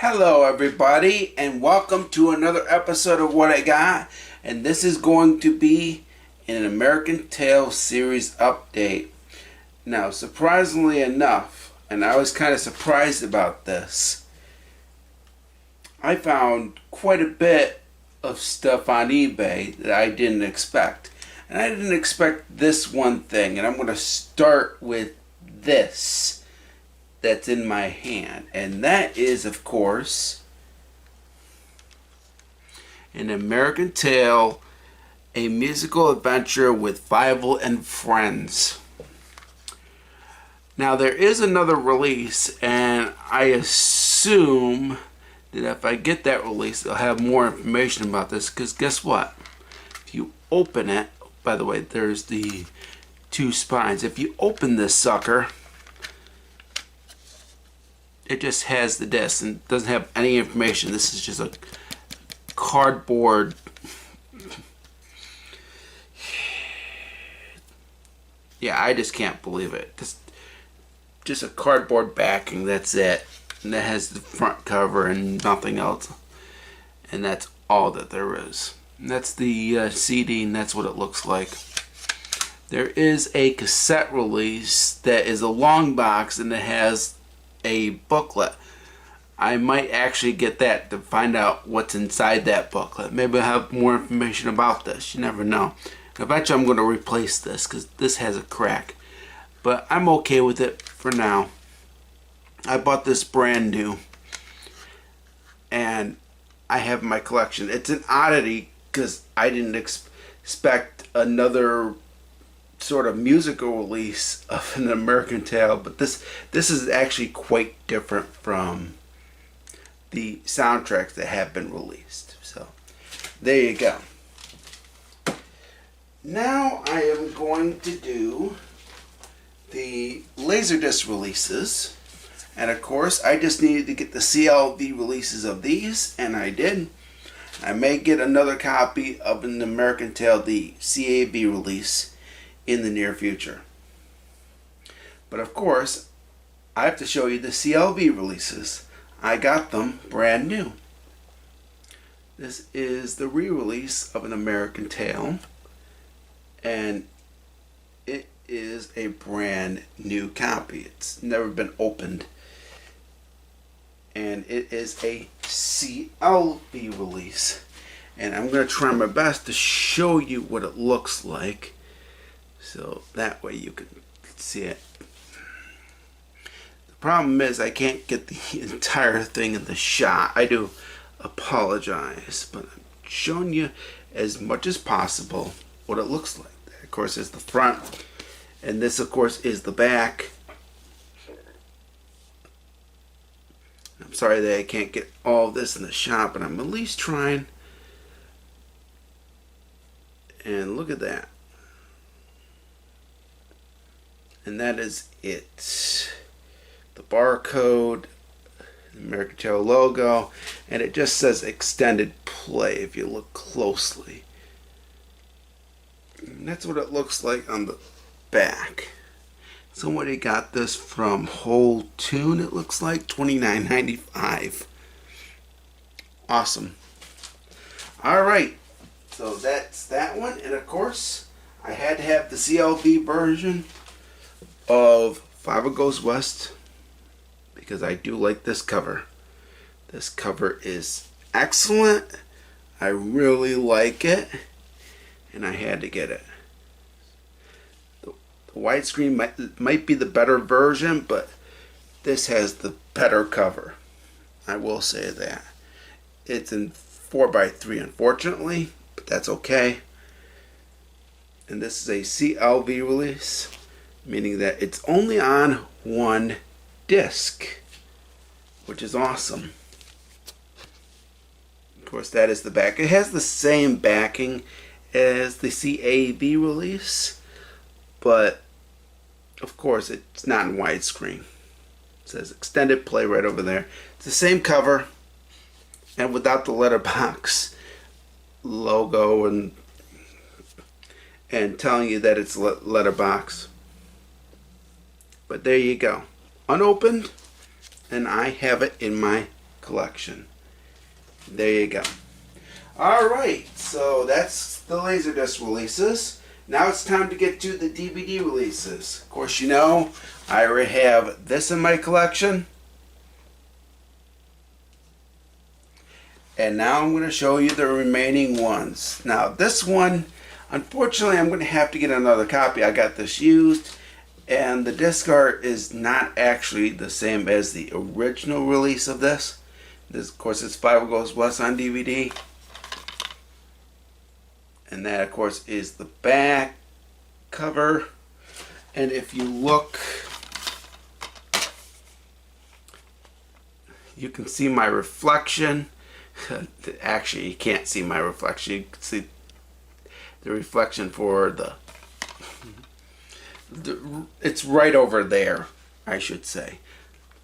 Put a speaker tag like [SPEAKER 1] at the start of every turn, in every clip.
[SPEAKER 1] Hello, everybody, and welcome to another episode of What I Got. And this is going to be an American Tail series update. Now, surprisingly enough, and I was kind of surprised about this, I found quite a bit of stuff on eBay that I didn't expect. And I didn't expect this one thing, and I'm going to start with this that's in my hand, and that is, of course, an American Tail, a musical adventure with Fievel and Friends. Now, there is another release, and I assume that if I get that release, I'll have more information about this, because guess what? If you open it, by the way, there's the two spines. If you open this sucker, it just has the disc and doesn't have any information. This is just a cardboard. Yeah, I just can't believe it. Just a cardboard backing, that's it. And that has the front cover and nothing else. And that's all that there is. And that's the CD, and that's what it looks like. There is a cassette release that is a long box, and it has a booklet. I might actually get that to find out what's inside that booklet. Maybe I'll have more information about this. You never know. Eventually I'm going to replace this because this has a crack. But I'm okay with it for now. I bought this brand new, and I have in my collection. It's an oddity because I didn't expect another sort of musical release of an American Tail, but this is actually quite different from the soundtracks that have been released. So there you go. Now I am going to do the Laserdisc releases, and of course I just needed to get the CLV releases of these, and I did. I may get another copy of an American Tail, the CAV release, in the near future. But of course, I have to show you the CLV releases. I got them brand new. This is the re-release of an American Tail, and it is a brand new copy. It's never been opened, and it is a CLV release. And I'm going to try my best to show you what it looks like, so that way you can see it. The problem is I can't get the entire thing in the shot. I do apologize, but I'm showing you as much as possible what it looks like. That, of course, is the front, and this, of course, is the back. I'm sorry that I can't get all of this in the shot, but I'm at least trying. And look at that. And that is it. The barcode, the American Tail logo, and it just says extended play if you look closely. And that's what it looks like on the back. Somebody got this from Whole Tune, it looks like, $29.95. Awesome. Alright, so that's that one, and of course I had to have the CLV version of Fievel Goes West because I do like this cover. This cover is excellent. I really like it, and I had to get it. The widescreen might be the better version, but this has the better cover. I will say that. It's in 4x3, unfortunately, but that's okay. And this is a CLV release, meaning that it's only on one disc, which is awesome. Of course, that is the back. It has the same backing as the CAV release, but of course it's not in widescreen. It says extended play right over there. It's the same cover, and without the letterbox logo and telling you that it's letterbox. But there you go. Unopened, and I have it in my collection. There you go. Alright, so that's the Laserdisc releases. Now it's time to get to the DVD releases. Of course, you know, I already have this in my collection. And now I'm going to show you the remaining ones. Now, this one, unfortunately, I'm going to have to get another copy. I got this used, and the disc art is not actually the same as the original release of this. This, of course, it's Five Goes West on DVD. And that, of course, is the back cover. And if you look, you can see my reflection. Actually, you can't see my reflection. You can see the reflection for the it's right over there, I should say.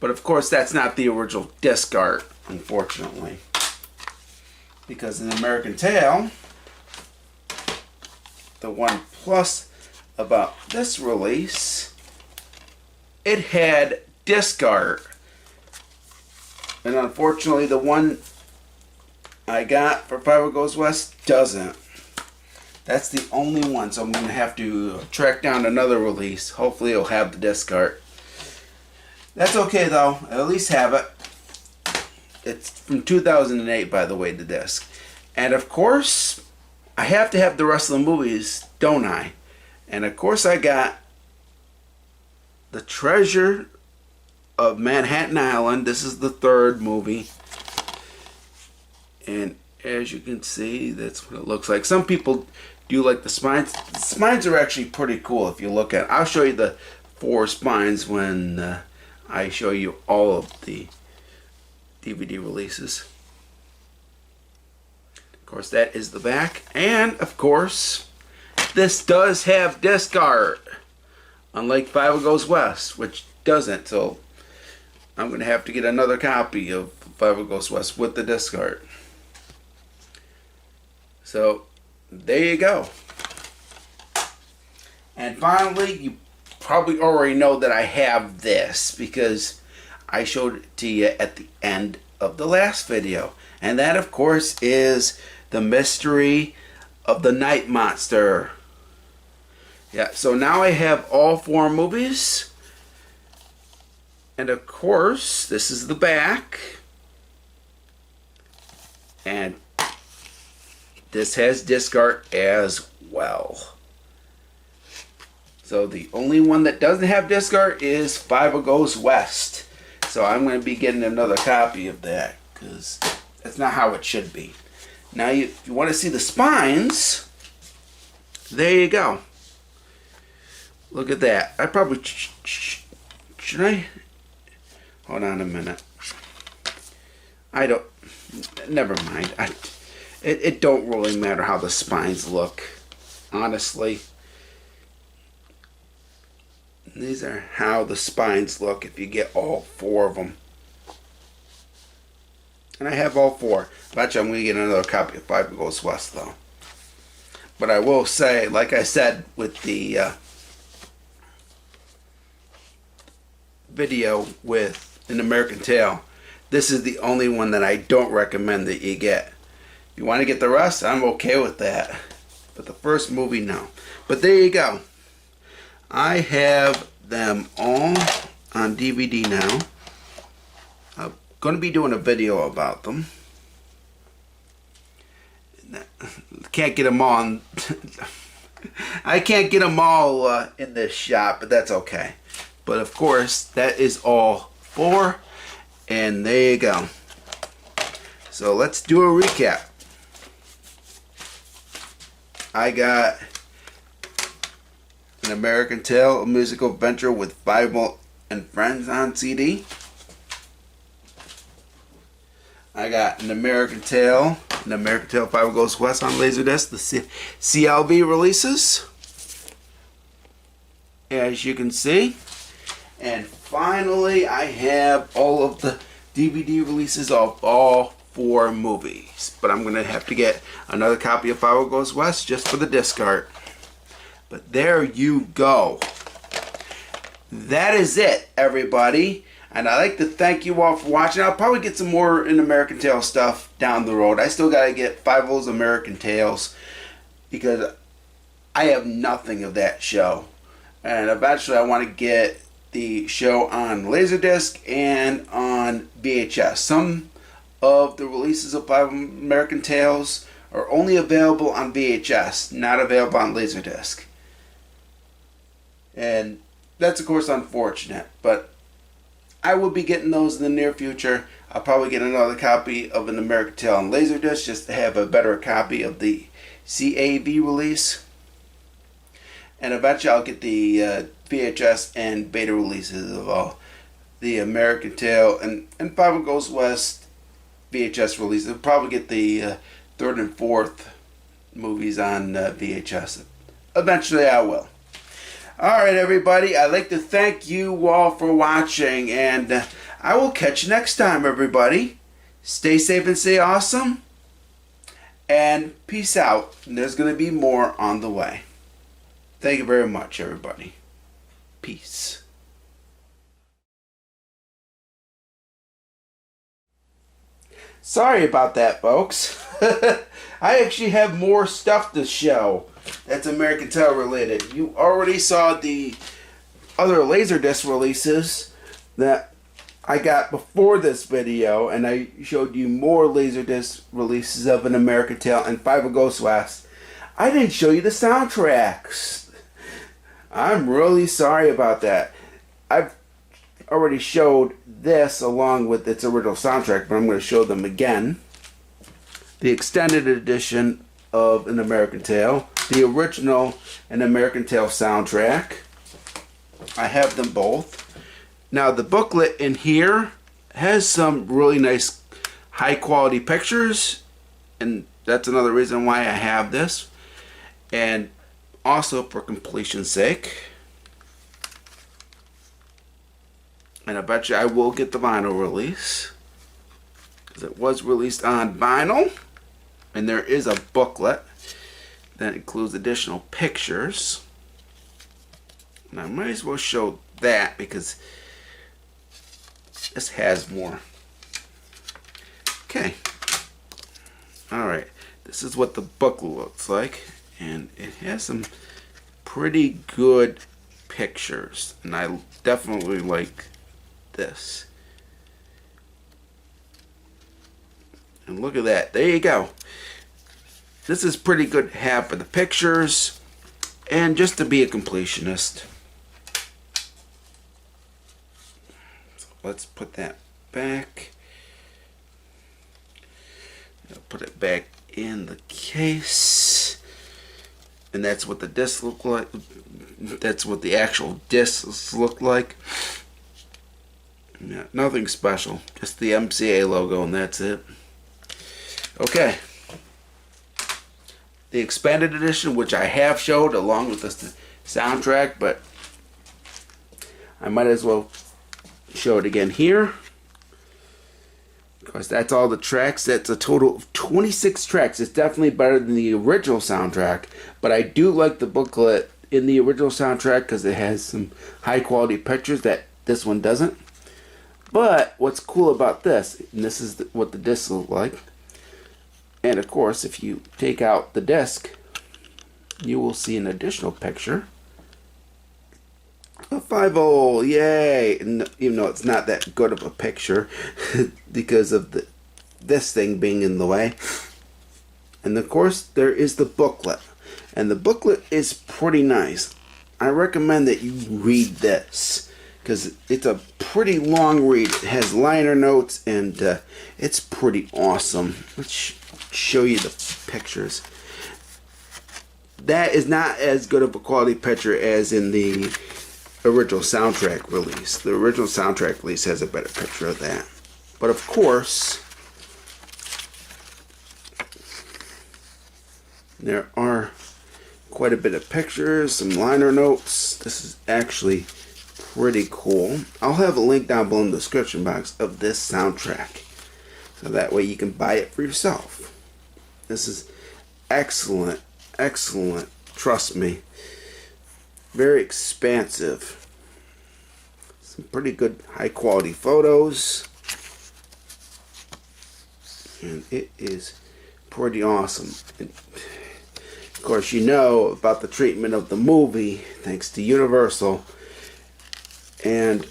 [SPEAKER 1] But of course, that's not the original disc art, unfortunately. Because in American Tail, the one plus about this release, it had disc art. And unfortunately, the one I got for Five Goes West doesn't. That's the only one, so I'm going to have to track down another release. Hopefully it'll have the disc art. That's okay though, I at least have it. It's from 2008, by the way, the disc. And of course, I have to have the rest of the movies, don't I? And of course I got The Treasure of Manhattan Island. This is the third movie. And as you can see, that's what it looks like. Some people do like the spines. The spines are actually pretty cool if you look at it. I'll show you the 4 spines when I show you all of the DVD releases. Of course, that is the back. And, of course, this does have disc art. Unlike Five Goes West, which doesn't. So, I'm going to have to get another copy of Five Goes West with the disc art. So, there you go. And finally, you probably already know that I have this because I showed it to you at the end of the last video. And that, of course, is The Mystery of the Night Monster. Yeah, so now I have all 4 movies. And of course, this is the back. And this has disc art as well. So the only one that doesn't have disc art is Five Goes West. So I'm going to be getting another copy of that because that's not how it should be. Now, if you want to see the spines, there you go. Look at that. I probably should I? Hold on a minute. I don't. Never mind. It don't really matter how the spines look, honestly. These are how the spines look if you get all 4 of them. And I have all 4. Actually, I'm going to get another copy of Five Goes West, though. But I will say, like I said with the video with An American Tail, this is the only one that I don't recommend that you get. If you want to get the rest, I'm okay with that. But the first movie, no. But there you go. I have them all on DVD now. I'm going to be doing a video about them. Can't get them on. I can't get them all in this shop, but that's okay. But of course, that is all 4. And there you go. So let's do a recap. I got An American Tail, a musical adventure with Bible and Friends on CD. I got An American Tail, Five Goes West on Laserdisc, the CLV releases, as you can see. And finally, I have all of the DVD releases of all 4 movies. But I'm going to have to get another copy of Five Goes West just for the disc art. But there you go. That is it, everybody. And I'd like to thank you all for watching. I'll probably get some more In American Tail stuff down the road. I still got to get Fievel's American Tales because I have nothing of that show. And eventually I want to get the show on Laserdisc and on VHS. Some of the releases of Five American Tales are only available on VHS, not available on Laserdisc. And that's of course unfortunate, but I will be getting those in the near future. I'll probably get another copy of An American Tail on Laserdisc just to have a better copy of the CAV release. And eventually I'll get the VHS and beta releases of all the American Tail and Five Goes West VHS releases. I'll probably get the third and fourth movies on VHS. Eventually I will. Alright everybody, I'd like to thank you all for watching, and I will catch you next time everybody. Stay safe and stay awesome, and peace out. And there's going to be more on the way. Thank you very much everybody. Peace. Sorry about that folks. I actually have more stuff to show that's American Tail related. You already saw the other Laserdisc releases that I got before this video, and I showed you more Laserdisc releases of An American Tail and Five Goes West. I didn't show you the soundtracks. I'm really sorry about that. I've already showed this along with its original soundtrack, but I'm going to show them again. The extended edition of An American Tail, the original An American Tail soundtrack. I have them both. Now the booklet in here has some really nice high quality pictures, and that's another reason why I have this. And also for completion's sake, and I bet you I will get the vinyl release, because it was released on vinyl. And there is a booklet that includes additional pictures. And I might as well show that because this has more. Okay. Alright. This is what the booklet looks like. And it has some pretty good pictures. And I definitely like this. And look at that. There you go. This is pretty good half of the pictures. And just to be a completionist. So let's put that back. I'll put it back in the case. And that's what the discs look like. That's what the actual discs look like. Yeah, nothing special. Just the MCA logo and that's it. Okay, the expanded edition, which I have showed along with the soundtrack, but I might as well show it again here because that's all the tracks. That's a total of 26 tracks. It's definitely better than the original soundtrack, but I do like the booklet in the original soundtrack because it has some high quality pictures that this one doesn't. But what's cool about this, and this is what the discs look like. And of course, if you take out the disc, you will see an additional picture. A 5-0, yay! And even though it's not that good of a picture because of this thing being in the way. And of course, there is the booklet. And the booklet is pretty nice. I recommend that you read this because it's a pretty long read. It has liner notes and it's pretty awesome. Let's show you the pictures. That is not as good of a quality picture as in the original soundtrack release. The original soundtrack release has a better picture of that. But of course, there are quite a bit of pictures, some liner notes. This is actually pretty cool. I'll have a link down below in the description box of this soundtrack, so that way you can buy it for yourself. This is excellent, excellent. Trust me. Very expansive. Some pretty good high quality photos. And it is pretty awesome. And of course, you know about the treatment of the movie, thanks to Universal. And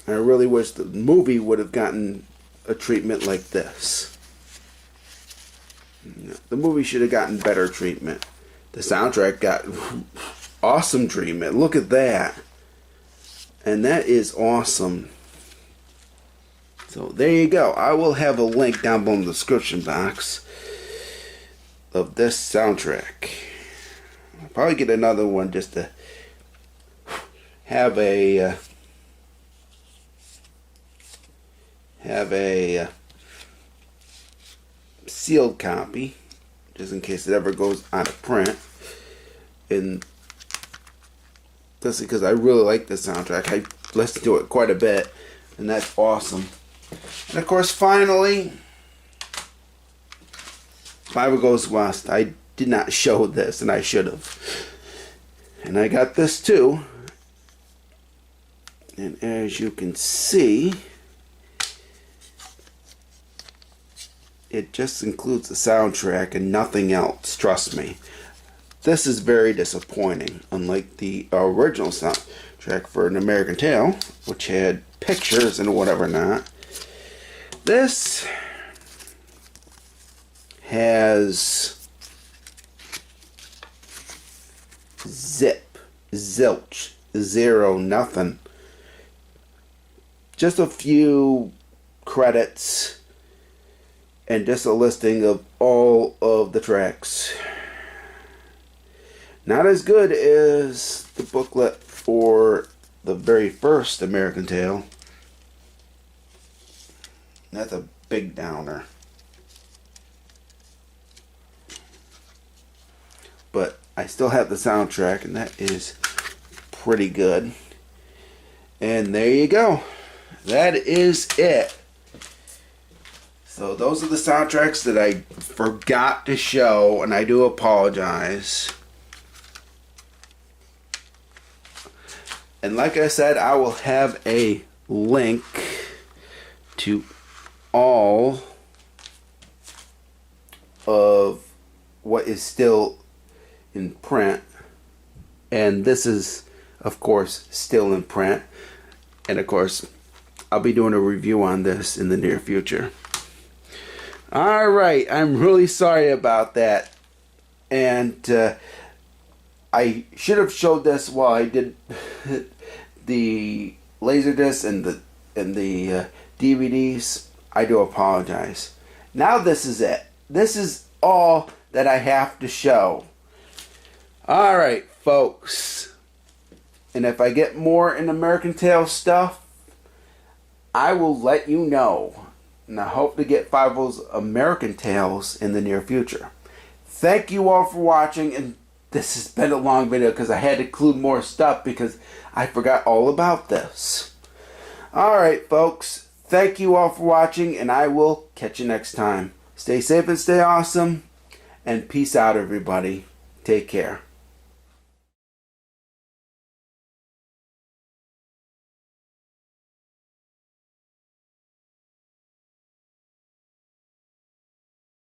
[SPEAKER 1] I really wish the movie would have gotten a treatment like this. The movie should have gotten better treatment. The soundtrack got awesome treatment. Look at that. And that is awesome. So there you go. I will have a link down below in the description box of this soundtrack. I'll probably get another one just to have a sealed copy, just in case it ever goes out of print. And just because I really like the soundtrack, I listen to it quite a bit, and that's awesome. And of course, finally, Five Goes West. I did not show this, and I should have. And I got this too. And as you can see, it just includes the soundtrack and nothing else, trust me. This is very disappointing, unlike the original soundtrack for An American Tail, which had pictures and whatever not. This has zip, zilch, zero, nothing. Just a few credits and just a listing of all of the tracks. Not as good as the booklet for the very first American Tail. That's a big downer. But I still have the soundtrack, and that is pretty good. And there you go. That is it. So those are the soundtracks that I forgot to show, and I do apologize. And like I said, I will have a link to all of what is still in print. And this is, of course, still in print. And of course, I'll be doing a review on this in the near future. Alright, I'm really sorry about that. And I should have showed this while I did the Laserdisc and the DVDs. I do apologize. Now this is it. This is all that I have to show. Alright, folks. And if I get more in American Tail stuff, I will let you know. And I hope to get Five-O's American Tales in the near future. Thank you all for watching, and this has been a long video because I had to include more stuff because I forgot all about this. Alright, folks. Thank you all for watching, and I will catch you next time. Stay safe and stay awesome, and peace out, everybody. Take care.